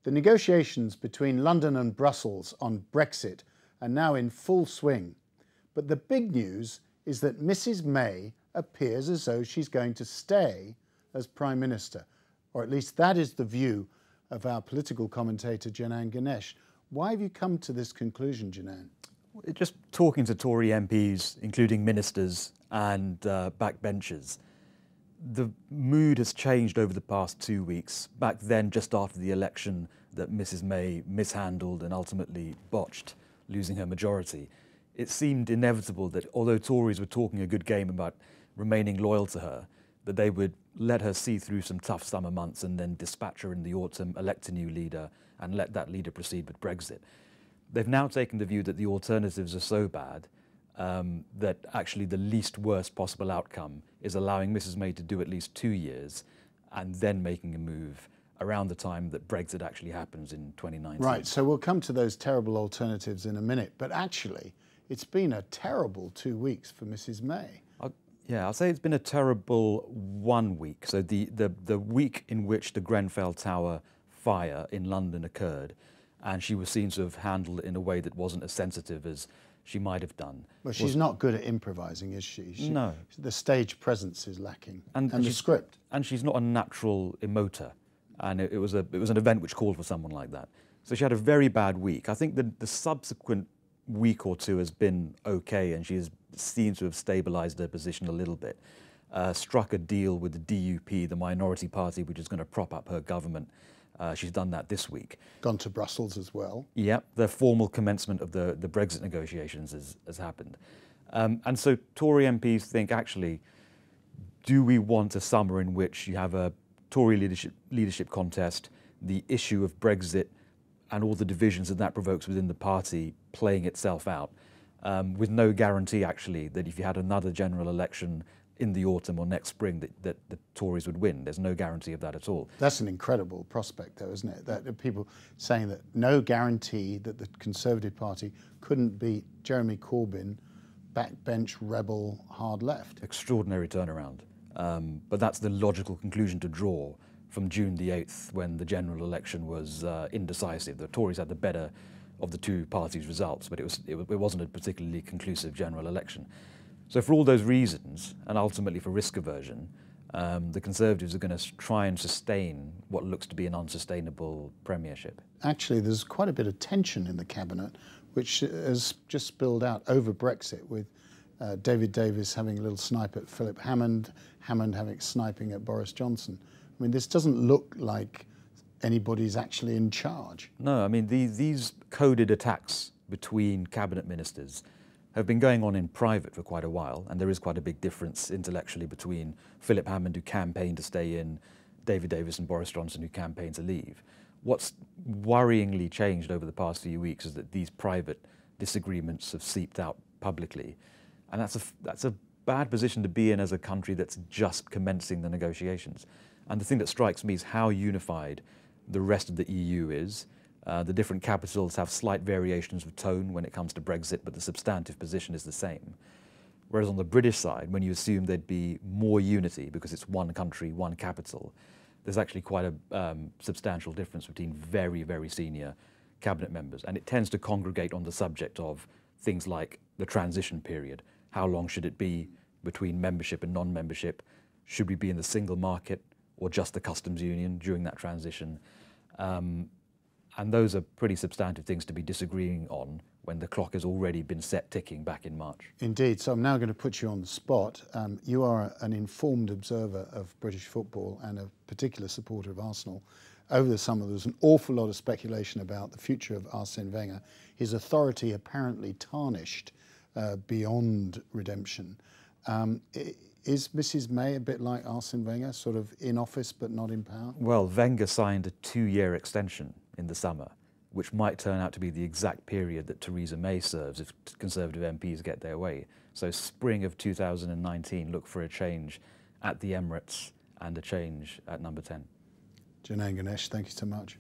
The negotiations between London and Brussels on Brexit are now in full swing. But the big news is that Mrs May appears as though she's going to stay as Prime Minister, or at least that is the view of our political commentator Janan Ganesh. Why have you come to this conclusion, Janan? Just talking to Tory MPs, including ministers and backbenchers, the mood has changed over the past 2 weeks. Back then, just after the election that Mrs May mishandled and ultimately botched, losing her majority, it seemed inevitable that although Tories were talking a good game about remaining loyal to her, that they would let her see through some tough summer months and then dispatch her in the autumn, elect a new leader and let that leader proceed with Brexit. They've now taken the view that the alternatives are so bad that actually the least worst possible outcome is allowing Mrs May to do at least 2 years and then making a move around the time that Brexit actually happens in 2019. Right, so we'll come to those terrible alternatives in a minute, but actually it's been a terrible 2 weeks for Mrs May. Yeah, I'll say it's been a terrible 1 week. So the week in which the Grenfell Tower fire in London occurred, and she was seen to have handled it in a way that wasn't as sensitive as she might have done. Well, she's not good at improvising, is she? No. The stage presence is lacking, and the she's, script. And she's not a natural emoter, and it was an event which called for someone like that. So she had a very bad week. I think the subsequent week or two has been okay, and she seems to have stabilised her position a little bit. Struck a deal with the DUP, the minority party, which is going to prop up her government. She's done that this week. Gone to Brussels as well. Yep, the formal commencement of the Brexit negotiations has happened. And so Tory MPs think, actually, do we want a summer in which you have a Tory leadership contest, the issue of Brexit and all the divisions that provokes within the party playing itself out, with no guarantee, actually, that if you had another general election in the autumn or next spring that the Tories would win. There's no guarantee of that at all. That's an incredible prospect, though, isn't it? That people saying that no guarantee that the Conservative Party couldn't beat Jeremy Corbyn, backbench, rebel, hard left. Extraordinary turnaround. But that's the logical conclusion to draw from June the 8th, when the general election was indecisive. The Tories had the better of the two parties' results, but it wasn't a particularly conclusive general election. So for all those reasons, and ultimately for risk aversion, the Conservatives are going to try and sustain what looks to be an unsustainable premiership. Actually, there's quite a bit of tension in the cabinet, which has just spilled out over Brexit, with David Davis having a little snipe at Philip Hammond, Hammond having sniping at Boris Johnson. I mean, this doesn't look like anybody's actually in charge. No, I mean, these coded attacks between cabinet ministers have been going on in private for quite a while, and there is quite a big difference intellectually between Philip Hammond, who campaigned to stay in, David Davis and Boris Johnson, who campaigned to leave. What's worryingly changed over the past few weeks is that these private disagreements have seeped out publicly, and that's a bad position to be in as a country that's just commencing the negotiations. And the thing that strikes me is how unified the rest of the EU is. The different capitals have slight variations of tone when it comes to Brexit, but the substantive position is the same. Whereas on the British side, when you assume there'd be more unity because it's one country, one capital, there's actually quite a substantial difference between very, very senior cabinet members. And it tends to congregate on the subject of things like the transition period. How long should it be between membership and non-membership? Should we be in the single market or just the customs union during that transition? And those are pretty substantive things to be disagreeing on when the clock has already been set ticking back in March. Indeed. So I'm now going to put you on the spot. You are an informed observer of British football and a particular supporter of Arsenal. Over the summer, there was an awful lot of speculation about the future of Arsene Wenger. His authority apparently tarnished beyond redemption. Is Mrs May a bit like Arsene Wenger, sort of in office but not in power? Well, Wenger signed a 2-year extension in the summer, which might turn out to be the exact period that Theresa May serves if Conservative MPs get their way. So spring of 2019, look for a change at the Emirates and a change at number 10. Janan Ganesh, thank you so much.